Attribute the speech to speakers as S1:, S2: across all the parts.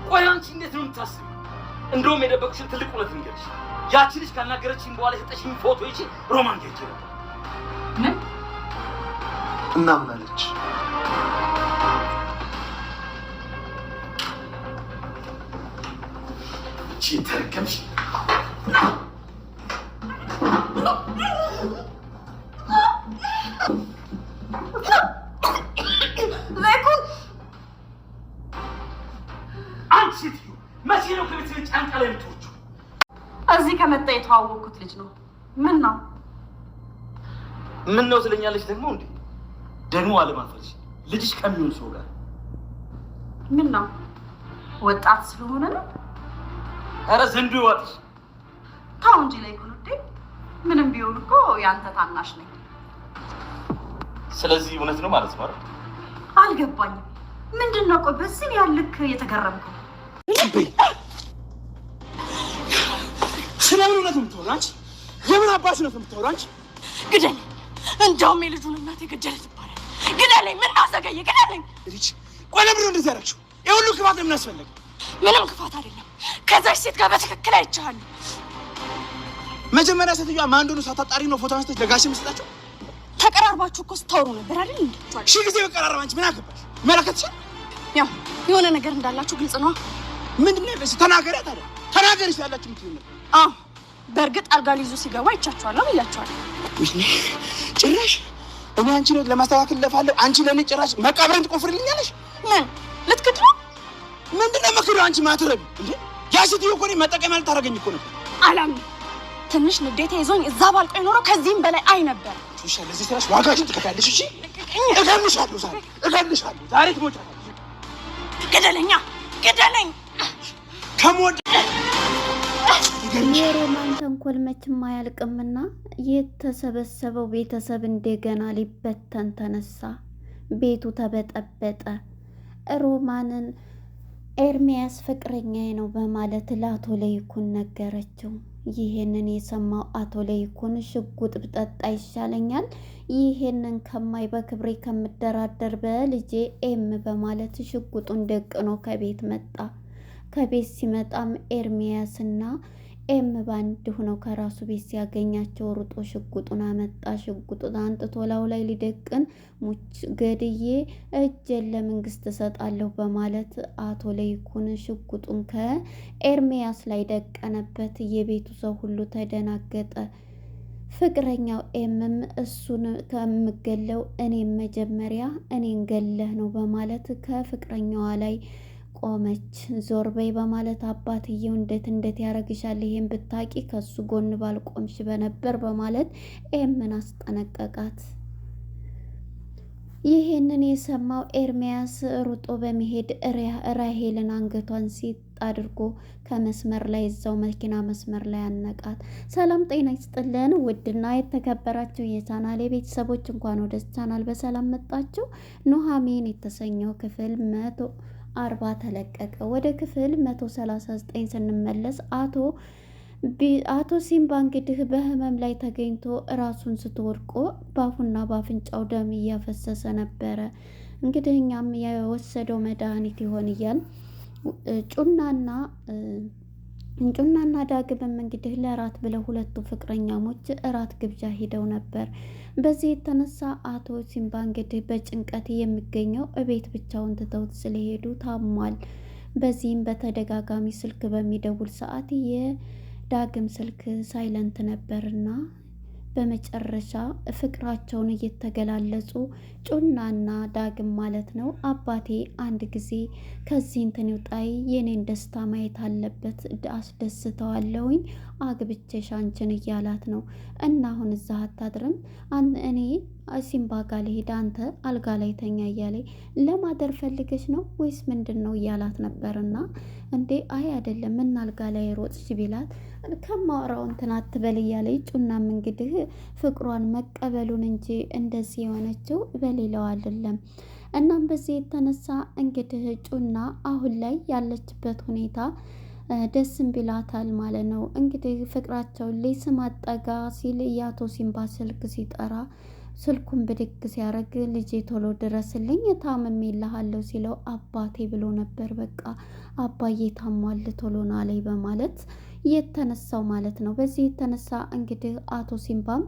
S1: ቆይ አንቺ እንዴት ነው የምታስቢው? እንደውም የደበቅሽን ትልቅ እውነት ንገርሽ። ያቺ ልጅ ካናገረችኝ በኋላ የሰጠሽኝ ፎቶ ይቺ ሮማን ጌርጂ ነበር።
S2: ምን
S3: እናምናለች?
S1: እቺ ተረከምሽ መቼ ነው ከቤተሰብ ጫንቃ ላይ የምትወጪው?
S2: እዚህ ከመጣ የተዋወቅኩት ልጅ ነው። ምን ነው
S1: ምን ነው ትለኛለች ደግሞ እንዴ? ደግሞ አለማፈርሽ ልጅሽ ከሚሆን ሰው ጋር
S2: ምን ነው ወጣት ስለሆነ ነው?
S1: ኧረ ዘንዱ ይዋጥሽ።
S2: ታው እንጂ ላይ ኩልዴ ምንም ቢሆን እኮ ያንተ ታናሽ ነኝ።
S1: ስለዚህ እውነት ነው ማለት ነው አይደል?
S2: አልገባኝም። ምንድነው ቆይ በዚህ ያልክ የተገረምከው?
S4: ስለምን እውነት የምትወራ አንቺ? የምን አባሽ ነው የምትወራ አንቺ?
S2: ግደለኝ። እንደውም የልጁን እናት የገደለ ትባላለህ። ግደለኝ። ምን አዘገየ? ግደለኝ።
S4: ልጅ ቆይ ለምን እንደዚህ ያደረግሽው? የሁሉ ክፋት ለምን አስፈለገ?
S2: ምንም ክፋት አይደለም። ከዛች ሴት ጋር በትክክል አይቻለሁ።
S4: መጀመሪያ ሴትዮዋ ማን እንደሆነ ሳታጣሪ ነው ፎቶ አንስተሽ ለጋሽ መስጣችሁ?
S2: ተቀራርባችሁ እኮ ስታወሩ ነበር አይደል እንዴ?
S4: ሺ ጊዜ በቀራረብ አንቺ ምን አገባሽ? መለከትሽ
S2: ያው የሆነ ነገር እንዳላችሁ ግልጽ ነው።
S4: ምንድነው ያለሽ? ተናገሪ። ታዲያ ተናገሪ ያላችሁ ምትይው።
S2: አዎ በእርግጥ አልጋ ሊይዙ ሲገባ አይቻችኋለሁ ብያችኋለሁ።
S4: ወይኔ ጭራሽ እኔ አንቺ ነው ለማስተካከል ለፋለሁ፣ አንቺ ለኔ ጭራሽ መቃብሬን ትቆፍርልኛለሽ?
S2: ምን ልትክድ ነው?
S4: ምንድነው መክሩ? አንቺ ማትረቢ እንዴ? ያ ሴትዮ እኮ እኔ መጠቀሚያ ልታደርገኝ እኮ ነበር።
S2: አላምንም። ትንሽ ንዴት ይዞኝ እዛ ባልቆይ ኖሮ ከዚህም በላይ አይ ነበር።
S4: እሺ ለዚህ ስራሽ ዋጋሽን ትከፍያለሽ። እሺ እገልሻለሁ፣ ዛሬ እገልሻለሁ። ዛሬ ትሞቻለሽ።
S2: ግደለኛ፣ ግደለኝ።
S4: ከሞት
S5: የሮማን ተንኮል መቼም አያልቅምና የተሰበሰበው ቤተሰብ እንደገና ሊበተን ተነሳ። ቤቱ ተበጠበጠ። ሮማንን ኤርሚያስ ፍቅረኛዬ ነው በማለት ለአቶ ለይኩን ነገረችው። ይሄንን የሰማው አቶ ለይኩን ሽጉጥ ብጠጣ ይሻለኛል፣ ይሄንን ከማይ በክብሬ ከምደራደር በልጄ ኤም በማለት ሽጉጡን ደቅኖ ከቤት መጣ። ከቤት ሲመጣም ኤርሚያስና ኤም ባንድ ሆነው ከራሱ ቤት ሲያገኛቸው ሩጦ ሽጉጡን አመጣ። ሽጉጡን አንጥቶ ላው ላይ ሊደቅን ሙች ገድዬ እጄን ለመንግስት እሰጣለሁ በማለት አቶ ለይኩን ሽጉጡን ከኤርሚያስ ላይ ደቀነበት። የቤቱ ሰው ሁሉ ተደናገጠ። ፍቅረኛው ኤምም እሱን ከምገለው እኔም መጀመሪያ እኔን ገለህ ነው በማለት ከፍቅረኛዋ ላይ ቆመች። ዞር በይ በማለት አባትየው እንዴት ያረግሻል? ይሄን ብታቂ ከሱ ጎን ባልቆምሽ በነበር በማለት ኤምን አስጠነቀቃት። ይሄንን የሰማው ኤርሚያስ ሩጦ በመሄድ ራሄልን አንገቷን ሲጥ አድርጎ ከመስመር ላይ እዛው መኪና መስመር ላይ አነቃት። ሰላም ጤና ይስጥልን ውድና የተከበራችሁ የቻናሌ ቤተሰቦች እንኳን ወደ ቻናል በሰላም መጣችሁ። ኑሐሚን የተሰኘው ክፍል 140 ተለቀቀ። ወደ ክፍል 139 ስንመለስ አቶ ሲምባ እንግዲህ በህመም ላይ ተገኝቶ ራሱን ስትወድቆ ባፉና ባፍንጫው ደም እያፈሰሰ ነበረ። እንግዲህ እኛም የወሰደው መድኃኒት ይሆን እያል ጩናና ዳግምም እንግዲህ ለራት ብለው ሁለቱ ፍቅረኛሞች እራት ግብዣ ሂደው ነበር። በዚህ የተነሳ አቶ ሲምባ እንግዲህ በጭንቀት የሚገኘው እቤት ብቻውን ትተውት ስለሄዱ ታሟል። በዚህም በተደጋጋሚ ስልክ በሚደውል ሰዓት የዳግም ስልክ ሳይለንት ነበርና በመጨረሻ ፍቅራቸውን እየተገላለጹ ጩናና ዳግም ማለት ነው አባቴ አንድ ጊዜ ከዚህ እንትን ይውጣይ የኔን ደስታ ማየት አለበት፣ አስደስተዋለሁኝ አግብቼሽ አንቺን እያላት ነው። እና አሁን እዛ አታድርም እኔ ሲምባ ጋር ልሄድ አንተ አልጋ ላይ ተኛ እያለኝ ለማደር ፈልገሽ ነው ወይስ ምንድን ነው እያላት ነበርና እንዴ አይ አይደለም እና አልጋ ላይ ሮጥሽ ቢላት ከማወራው እንትን አትበል እያለኝ ጩናም እንግዲህ ፍቅሯን መቀበሉን እንጂ እንደዚህ የሆነችው በሌላው አይደለም። እናም በዚህ የተነሳ እንግዲህ ጩና አሁን ላይ ያለችበት ሁኔታ ደስም ቢላታል ማለት ነው። እንግዲህ ፍቅራቸውን ሊስም አጠጋ ሲል የአቶ ሲምባ ስልክ ሲጠራ ስልኩን ብድግ ሲያደርግ ልጄ ቶሎ ድረስልኝ ታምሜልሃለሁ ሲለው አባቴ ብሎ ነበር። በቃ አባዬ ታሟል ቶሎ ና ላይ በማለት የተነሳው ማለት ነው። በዚህ የተነሳ እንግዲህ አቶ ሲምባም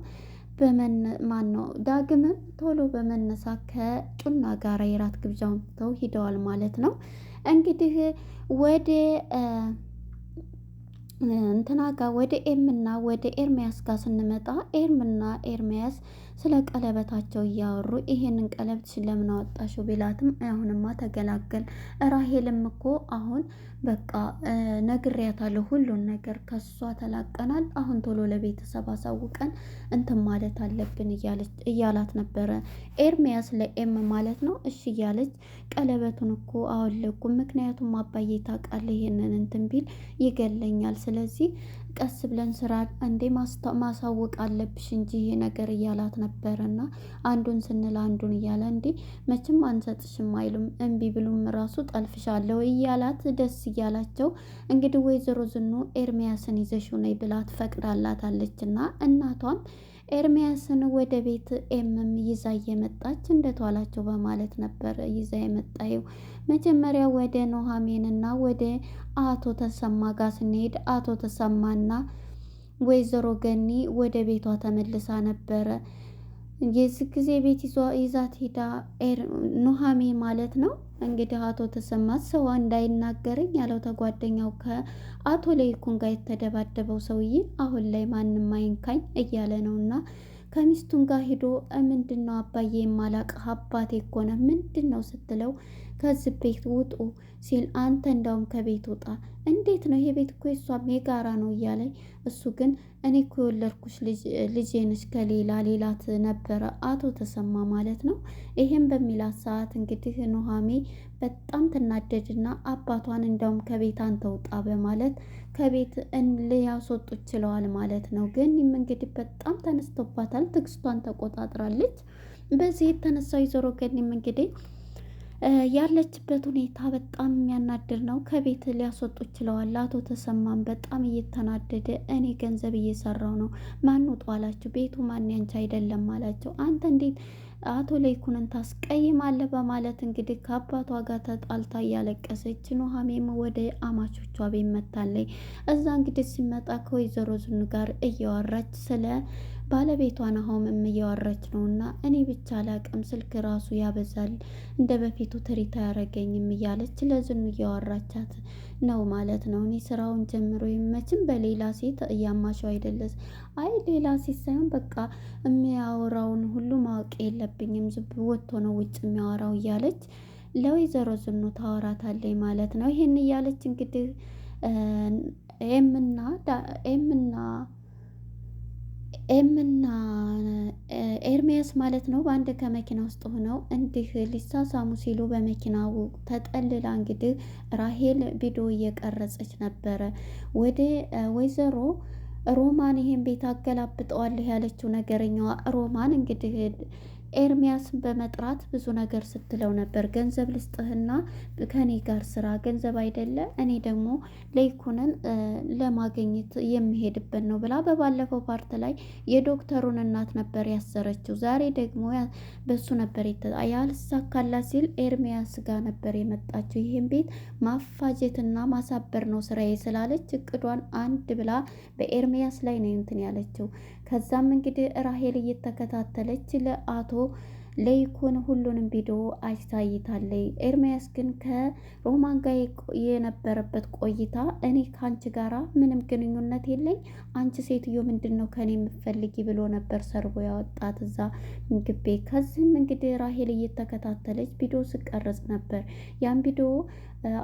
S5: ዳግምም ቶሎ በመነሳት ከጩና ጋር የራት ግብዣውን ትተው ሂደዋል ማለት ነው። እንግዲህ ወደ እንትና ጋር ወደ ኤምና ወደ ኤርሚያስ ጋር ስንመጣ ኤርምና ኤርሚያስ ስለ ቀለበታቸው እያወሩ ይሄንን ቀለበት ለምን አወጣሽው ቢላትም አሁንማ ተገላገል ራሄልም እኮ አሁን በቃ ነግሬያታለሁ ሁሉን ነገር ከሷ ተላቀናል። አሁን ቶሎ ለቤተሰብ አሳውቀን እንትን ማለት አለብን እያላት ነበረ ኤርሚያስ ለኤም ማለት ነው። እሺ እያለች ቀለበቱን እኮ አወለኩ ምክንያቱም አባዬ ታውቃለህ ይሄንን እንትን ቢል ይገለኛል። ስለዚህ ቀስ ብለን ስራ እንዴ ማሳወቅ አለብሽ እንጂ ይሄ ነገር እያላት ነበረና አንዱን ስንል አንዱን እያለ እንዴ መቼም አንሰጥሽም አይሉም እምቢ ብሉም ራሱ ጠልፍሻለሁ እያላት ደስ እያላቸው እንግዲህ ወይዘሮ ዝኑ ኤርሚያስን ይዘሽው ነይ ብላ ትፈቅዳላታለችና እናቷም ኤርሚያስን ወደ ቤት ኤምም ይዛ እየመጣች እንደተዋላቸው በማለት ነበር ይዛ የመጣየው። መጀመሪያ ወደ ኑሃሚንና ወደ አቶ ተሰማ ጋር ስንሄድ አቶ ተሰማና ወይዘሮ ገኒ ወደ ቤቷ ተመልሳ ነበረ። የዚህ ጊዜ ቤት ይዛት ሄዳ ኑሃሚን ማለት ነው እንግዲህ አቶ ተሰማ ሰው እንዳይናገረኝ ያለው ተጓደኛው ከአቶ ለይኩን ጋር የተደባደበው ሰውዬ አሁን ላይ ማንም አይንካኝ እያለ ነውና ከሚስቱን ጋር ሄዶ ምንድነው አባዬ የማላቅ አባቴ እኮ ነው ምንድነው ስትለው ከዚህ ቤት ውጡ ሲል አንተ እንዳውም ከቤት ውጣ እንዴት ነው ይሄ ቤት እኮ የሷም የጋራ ነው እያለ እሱ ግን እኔ እኮ የወለድኩሽ ልጄ ነሽ ከሌላ ሌላት ነበረ አቶ ተሰማ ማለት ነው። ይሄን በሚላት ሰዓት እንግዲህ ኑሃሜ በጣም ትናደድና አባቷን እንዳውም ከቤት አንተ ውጣ በማለት ከቤት ሊያስወጡ ችለዋል ማለት ነው። ግን እንግዲህ በጣም ተነስቶባታል፣ ትዕግስቷን ተቆጣጥራለች። በዚህ የተነሳው ወይዘሮ ገኒም እንግዲህ ያለችበት ሁኔታ በጣም የሚያናድር ነው። ከቤት ሊያስወጡ ችለዋል። አቶ ተሰማን በጣም እየተናደደ እኔ ገንዘብ እየሰራው ነው ማን ውጡ አላቸው። ቤቱ ማን ያንቺ አይደለም አላቸው። አንተ እንዴት አቶ ለይኩንን ታስቀይማለህ በማለት እንግዲህ ከአባቷ ጋር ተጣልታ እያለቀሰች ኑሃሜም ወደ አማቾቿ ቤት መታለች። እዛ እንግዲህ ሲመጣ ከወይዘሮ ዝኑ ጋር እያወራች ስለ ባለቤቷ ናሆምም እያወራች ነውና እኔ ብቻ አላቅም ስልክ ራሱ ያበዛል እንደ በፊቱ ትሪታ ያረገኝም እያለች ለዝኑ እያወራቻት ነው ማለት ነው። እኔ ስራውን ጀምሮ ይመችም በሌላ ሴት እያማሸው አይደለስ አይ ሌላ ሴት ሳይሆን በቃ የሚያወራውን ሁሉ ማወቅ የለብኝም ዝም ወጥቶ ነው ውጭ የሚያወራው እያለች ለወይዘሮ ዝኑ ታወራታለች ማለት ነው። ይሄን እያለች እንግዲህ ኤምና ኤርሚያስ ማለት ነው በአንድ ከመኪና ውስጥ ሆነው እንዲህ ሊሳሳሙ ሲሉ በመኪናው ተጠልላ እንግዲህ ራሄል ቪዲዮ እየቀረጸች ነበረ። ወደ ወይዘሮ ሮማን ይሄን ቤት አገላብጠዋለሁ ያለችው ነገረኛዋ ሮማን እንግዲህ ኤርሚያስን በመጥራት ብዙ ነገር ስትለው ነበር። ገንዘብ ልስጥህና ከኔ ጋር ስራ ገንዘብ አይደለ እኔ ደግሞ ለይኩንን ለማግኘት የሚሄድበት ነው ብላ በባለፈው ፓርት ላይ የዶክተሩን እናት ነበር ያሰረችው። ዛሬ ደግሞ በሱ ነበር ያልሳካላት ሲል ኤርሚያስ ጋር ነበር የመጣችው። ይህን ቤት ማፋጀትና ማሳበር ነው ስራዬ ስላለች እቅዷን አንድ ብላ በኤርሚያስ ላይ ነው እንትን ያለችው። ከዛም እንግዲህ ራሄል እየተከታተለች ለአቶ ለይኩን ሁሉንም ቪዲዮ አሳይታለች። ኤርሚያስ ግን ከሮማን ጋር የነበረበት ቆይታ እኔ ከአንቺ ጋራ ምንም ግንኙነት የለኝ አንቺ ሴትዮ ምንድን ነው ከኔ የምትፈልጊ ብሎ ነበር ሰርቦ ያወጣት እዛ ምግብ ቤት። ከዚህም እንግዲህ ራሄል እየተከታተለች ቪዲዮ ስቀርጽ ነበር። ያን ቪዲዮ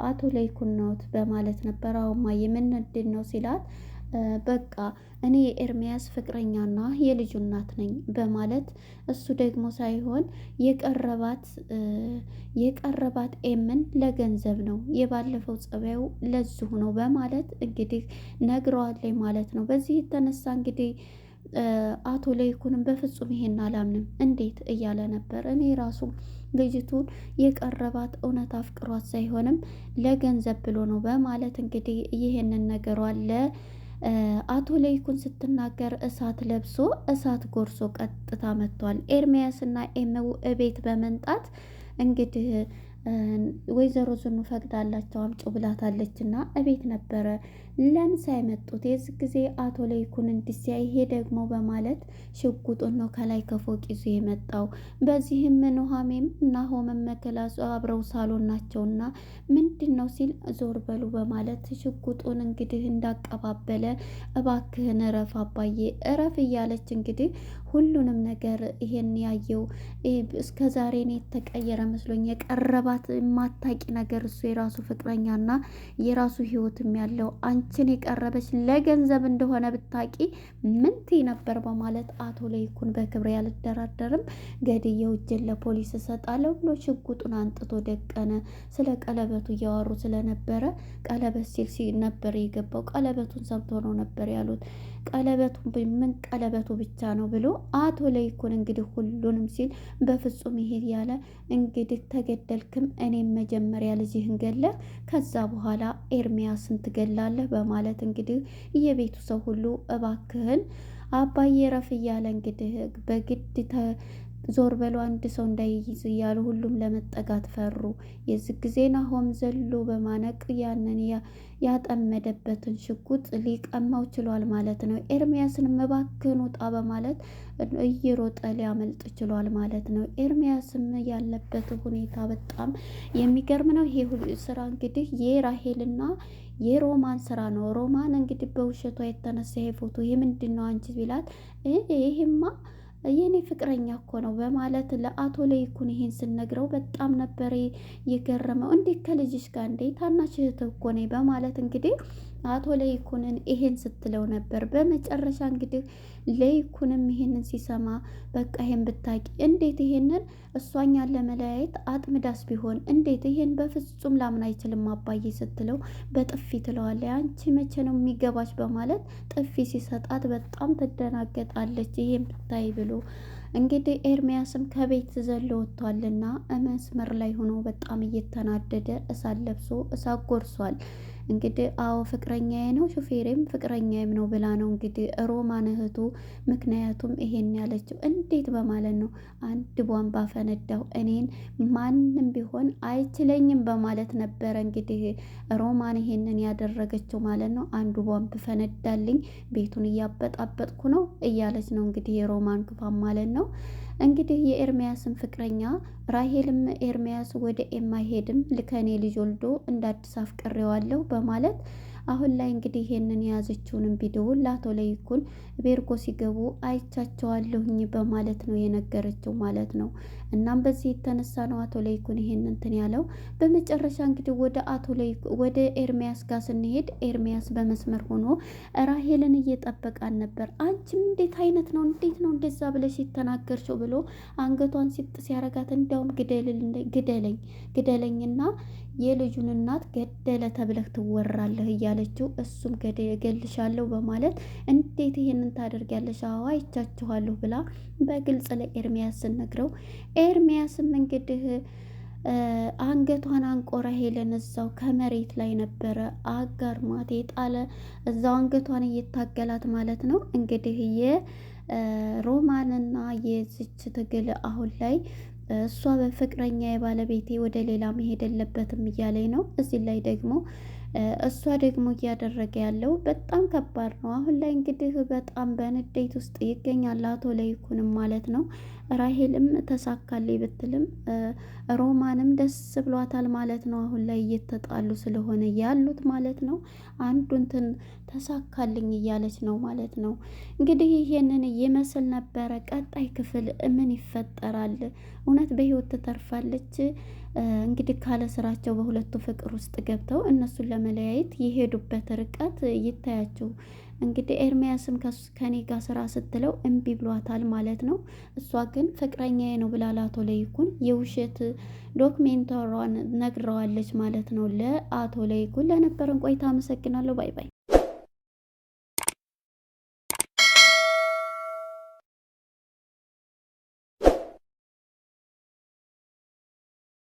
S5: አቶ ለይኩን ነው በማለት ነበር አውማ የምንድን ነው ሲላት በቃ እኔ የኤርሚያስ ፍቅረኛና የልጁ እናት ነኝ በማለት እሱ ደግሞ ሳይሆን የቀረባት ኤምን ለገንዘብ ነው የባለፈው ጸባዩ ለዚሁ ነው በማለት እንግዲህ ነግረዋለች ማለት ነው። በዚህ የተነሳ እንግዲህ አቶ ለይኩንም በፍጹም ይሄን አላምንም እንዴት እያለ ነበር። እኔ ራሱ ልጅቱን የቀረባት እውነት አፍቅሯት ሳይሆንም ለገንዘብ ብሎ ነው በማለት እንግዲህ ይሄንን ነገሯን አቶ ለይኩን ስትናገር እሳት ለብሶ እሳት ጎርሶ ቀጥታ መጥቷል። ኤርሚያስና ኤመው እቤት በመንጣት እንግዲህ ወይዘሮ ዝኑ ፈቅዳላቸው አምጪ ብላታለች እና እቤት ነበረ ለምሳ የመጡት። የዚህ ጊዜ አቶ ለይኩን እንዲሲያ ይሄ ደግሞ በማለት ሽጉጡን ነው ከላይ ከፎቅ ይዞ የመጣው። በዚህም ኑሃሜም እና ሆመም መከላሱ አብረው ሳሎን ናቸውና ምንድን ነው ሲል ዞር በሉ በማለት ሽጉጡን እንግዲህ እንዳቀባበለ እባክህን እረፍ አባዬ እረፍ እያለች እንግዲህ ሁሉንም ነገር ይሄን ያየው እስከ ዛሬ እኔ የተቀየረ መስሎኝ የቀረባት የማታቂ ነገር እሱ የራሱ ፍቅረኛና የራሱ ህይወትም ያለው አንቺን የቀረበች ለገንዘብ እንደሆነ ብታቂ ምን ትይ ነበር በማለት አቶ ለይኩን በክብር ያልደራደርም ገድየው እጄን ለፖሊስ እሰጣለሁ ብሎ ሽጉጡን አንጥቶ ደቀነ። ስለ ቀለበቱ እያወሩ ስለነበረ ቀለበት ሲል ነበር የገባው። ቀለበቱን ሰምቶ ነው ነበር ያሉት። ቀለበቱን ምን ቀለበቱ ብቻ ነው ብሎ አቶ ለይኩን እንግዲህ ሁሉንም ሲል በፍጹም ይሄድ ያለ እንግዲህ ተገደልክም እኔም መጀመሪያ ልጅህን ገለህ ከዛ በኋላ ኤርሚያስን ትገላለህ በማለት እንግዲህ የቤቱ ሰው ሁሉ እባክህን አባዬ ረፍ እያለ እንግዲህ በግድ ዞር በሉ አንድ ሰው እንዳይይዝ እያሉ ሁሉም ለመጠጋት ፈሩ። የዚህ ጊዜ ናሆም ዘሎ በማነቅ ያንን ያጠመደበትን ሽጉጥ ሊቀማው ችሏል ማለት ነው። ኤርሚያስንም እባክህን ውጣ በማለት እየሮጠ ሊያመልጥ ችሏል ማለት ነው። ኤርሚያስም ያለበት ሁኔታ በጣም የሚገርም ነው። ይሄ ስራ እንግዲህ የራሄልና የሮማን ስራ ነው። ሮማን እንግዲህ በውሸቷ የተነሳ ይሄ ፎቶ ይሄ ምንድን ነው አንቺ ቢላት ይሄማ የኔ ፍቅረኛ እኮ ነው በማለት ለአቶ ለይኩን ይሄን ስነግረው በጣም ነበር የገረመው። እንዴት ከልጅሽ ጋር እንዴ ታናሽ እህት እኮ ነኝ በማለት እንግዲህ አቶ ለይኩንን ይሄን ስትለው ነበር። በመጨረሻ እንግዲህ ለይኩንም ይሄንን ሲሰማ በቃ ይሄን ብታቂ እንዴት ይሄንን እሷኛን ለመለያየት አጥምዳስ ቢሆን እንዴት ይሄን በፍጹም ላምን አይችልም አባዬ ስትለው በጥፊ ትለዋለች። አንቺ መቼ ነው የሚገባሽ በማለት ጥፊ ሲሰጣት በጣም ትደናገጣለች። ይሄን ብታይ ብሎ እንግዲህ ኤርሚያስም ከቤት ዘሎ ወጥቷልና መስመር ላይ ሆኖ በጣም እየተናደደ እሳት ለብሶ እሳት ጎርሷል። እንግዲህ አዎ ፍቅረኛዬ ነው ሹፌሬም ፍቅረኛዬም ነው ብላ ነው እንግዲህ ሮማን እህቱ። ምክንያቱም ይሄን ያለችው እንዴት በማለት ነው አንድ ቧንቧ ፈነዳው እኔን ማንም ቢሆን አይችለኝም በማለት ነበረ እንግዲህ ሮማን ይሄንን ያደረገችው ማለት ነው። አንዱ ቧንቧ ፈነዳልኝ ቤቱን እያበጣበጥኩ ነው እያለች ነው እንግዲህ የሮማን ክፋም ማለት ነው። እንግዲህ የኤርሚያስን ፍቅረኛ ራሄልም ኤርሚያስ ወደ ኤማ ሄድም ልከኔ ልጅ ወልዶ እንደ አዲስ አፍቅሬዋለሁ በማለት አሁን ላይ እንግዲህ ይሄንን የያዘችውንም ቪዲዮ ለአቶ ለይኩን ቤርጎ ሲገቡ አይቻቸዋለሁኝ በማለት ነው የነገረችው ማለት ነው። እናም በዚህ የተነሳ ነው አቶ ለይኩን ይሄንን እንትን ያለው። በመጨረሻ እንግዲህ ወደ ኤርሚያስ ጋር ስንሄድ ኤርሚያስ በመስመር ሆኖ ራሄልን እየጠበቃን ነበር። አንቺም እንዴት አይነት ነው እንዴት ነው እንደዛ ብለሽ የተናገርሽው ብሎ አንገቷን ሲጥ ሲያረጋት እንዲያውም ግደለኝና የልጁን እናት ገደለ ተብለህ ትወራለህ እያለችው እሱም እገልሻለሁ በማለት እንዴት ይሄንን ታደርጊያለሽ? አዋ ይቻችኋለሁ ብላ በግልጽ ለኤርሚያስ ስነግረው ኤርሚያስም እንግዲህ አንገቷን አንቆ ራሄልን እዛው ከመሬት ላይ ነበረ አጋርሟት የጣለ እዛው አንገቷን እየታገላት ማለት ነው። እንግዲህ የሮማንና የዝች ትግል አሁን ላይ እሷ በፍቅረኛ የባለቤቴ ወደ ሌላ መሄድ የለበትም እያለኝ ነው። እዚህ ላይ ደግሞ እሷ ደግሞ እያደረገ ያለው በጣም ከባድ ነው። አሁን ላይ እንግዲህ በጣም በንዴት ውስጥ ይገኛል አቶ ለይኩንም ማለት ነው። ራሄልም ተሳካልኝ ብትልም ሮማንም ደስ ብሏታል ማለት ነው። አሁን ላይ እየተጣሉ ስለሆነ ያሉት ማለት ነው። አንዱንትን ተሳካልኝ እያለች ነው ማለት ነው። እንግዲህ ይሄንን ይመስል ነበረ። ቀጣይ ክፍል ምን ይፈጠራል? እውነት በህይወት ትተርፋለች? እንግዲህ ካለ ስራቸው በሁለቱ ፍቅር ውስጥ ገብተው እነሱን ለመለያየት የሄዱበት ርቀት ይታያቸው። እንግዲህ ኤርሚያስም ከኔ ጋር ስራ ስትለው እምቢ ብሏታል ማለት ነው። እሷ ግን ፍቅረኛዬ ነው ብላ ለአቶ ለይኩን የውሸት ዶክሜንተሯን ነግረዋለች ማለት ነው ለአቶ ለይኩን። ለነበረን ቆይታ አመሰግናለሁ። ባይ ባይ።